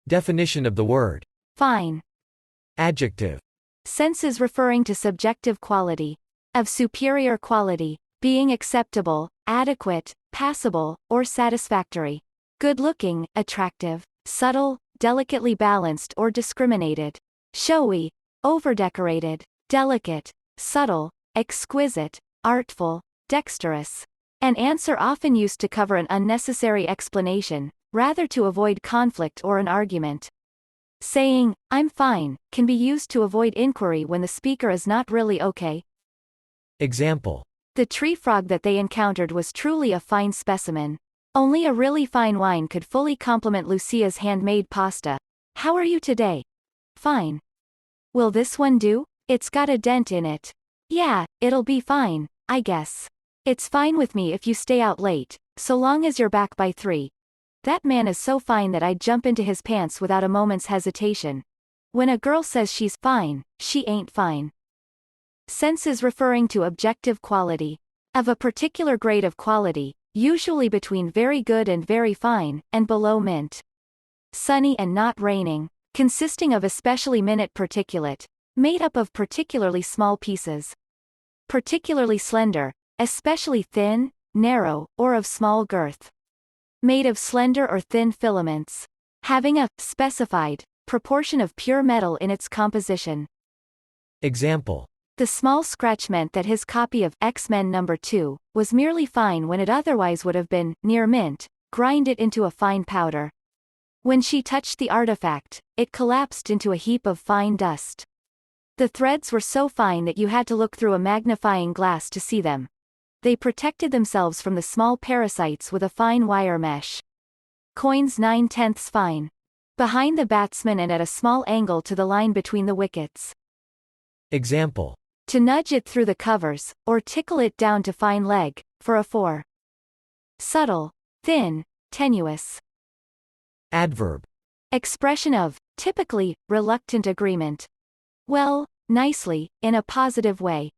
Definition of the word. Fine. Adjective. Senses referring to subjective quality. Of superior quality, being acceptable, adequate, passable, or satisfactory. Good-looking, attractive, subtle, delicately balanced or discriminated. Showy, overdecorated, delicate, subtle, exquisite, artful, dexterous. An answer often used to cover an unnecessary explanation, rather to avoid conflict or an argument. Saying, "I'm fine," can be used to avoid inquiry when the speaker is not really okay. Example. The tree frog that they encountered was truly a fine specimen. Only a really fine wine could fully complement Lucia's handmade pasta. How are you today? Fine. Will this one do? It's got a dent in it. Yeah, it'll be fine, I guess. It's fine with me if you stay out late, so long as you're back by 3. That man is so fine that I'd jump into his pants without a moment's hesitation. When a girl says she's fine, she ain't fine. Senses referring to objective quality. Of a particular grade of quality, usually between very good and very fine, and below mint. Sunny and not raining, consisting of especially minute particulate, made up of particularly small pieces. Particularly slender, especially thin, narrow, or of small girth. Made of slender or thin filaments. Having a specified proportion of pure metal in its composition. Example. The small scratch meant that his copy of X-Men No. 2 was merely fine when it otherwise would have been near mint. Grind it into a fine powder. When she touched the artifact, it collapsed into a heap of fine dust. The threads were so fine that you had to look through a magnifying glass to see them. They protected themselves from the small parasites with a fine wire mesh. Coins 9/10 fine. Behind the batsman and at a small angle to the line between the wickets. Example. To nudge it through the covers, or tickle it down to fine leg, for a 4. Subtle, thin, tenuous. Adverb. Expression of, typically, reluctant agreement. Well, nicely, in a positive way.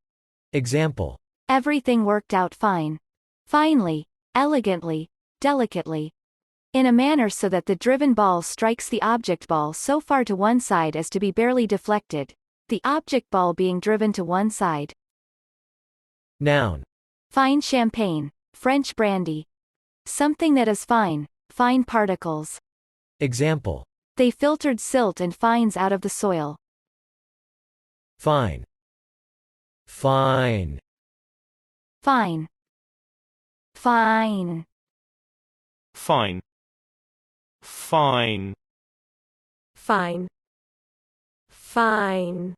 Example. Everything worked out fine. Finely, elegantly, delicately. In a manner so that the driven ball strikes the object ball so far to one side as to be barely deflected, the object ball being driven to one side. Noun. Fine champagne, French brandy. Something that is fine, fine particles. Example. They filtered silt and fines out of the soil. Fine. Fine. Fine. Fine. Fine. Fine. Fine. Fine.